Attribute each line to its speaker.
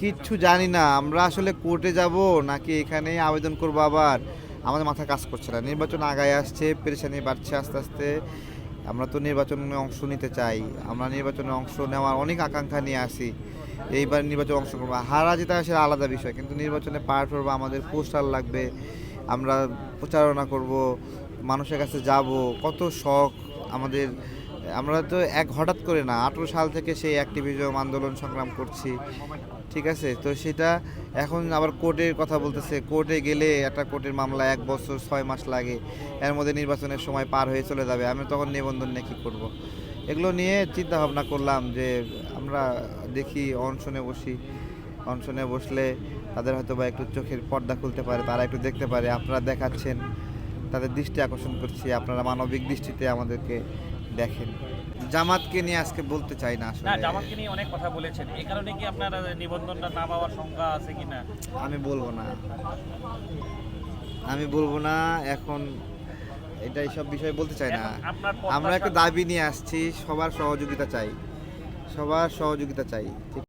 Speaker 1: কিচ্ছু জানি না। আমরা আসলে কোর্টে যাব নাকি এখানেই আবেদন করব আবার? আমাদের মাথায় কাজ করছে না। নির্বাচন আগায় আসছে, পেরেশানি বাড়ছে আস্তে, আস্তে। আমরা তো নির্বাচনে অংশ নিতে চাই। আমরা নির্বাচনে অংশ নেওয়ার অনেক আকাঙ্ক্ষা নিয়ে আসি। এইবার নির্বাচনে অংশ করব। হারা জেতা সেটা আলাদা বিষয়। কিন্তু নির্বাচনে পার্ট হবো, আমাদের পোস্টার লাগবে। আমরা প্রচারণা করব, মানুষের কাছে যাব। কত শখ আমাদের। আমরা তো হঠাৎ করে না, 18 সাল থেকে সেই অ্যাক্টিভিজম আন্দোলন সংগ্রাম করছি। ঠিক আছে? তো সেটা এখন আবার কোর্টের কথা বলতেছে। কোর্টে গেলে একটা কোর্টের মামলা ১ বছর ৬ মাস লাগে। এর মধ্যে নির্বাচনের সময় পার হয়ে চলে যাবে। আমি তখন নিবন্ধন নিয়ে কী করব? এগুলো নিয়ে চিন্তা ভাবনা করলাম যে আমরা দেখি অনশনে বসি। অনশনে বসলে তাদের হয়তোবা একটু চোখের পর্দা খুলতে পারে, তারা একটু দেখতে পারে। আপনারা দেখাচ্ছেন, তাদের দৃষ্টি আকর্ষণ করছি। আপনারা মানবিক দৃষ্টিতে আমাদেরকে দেখেন। জামাতকে নিয়ে আজকে বলতে চাই না
Speaker 2: না,
Speaker 1: আসলে।
Speaker 2: জামাতকে নিয়ে অনেক কথা বলেছেন। এই কারণে কি আপনার নিবন্ধনটা না পাওয়ার শঙ্কা আছে কিনা?
Speaker 1: আমি বলবো না। আমি বলবো না এখন। এটা এইসব বিষয়ে বলতে চাই না।
Speaker 2: এখন আপনার
Speaker 1: আমরা একটা
Speaker 2: প্রত্যাশা
Speaker 1: দাবি নিয়ে আসছি, সবার সহযোগিতা চাই। সবার সহযোগিতা চাই। ঠিক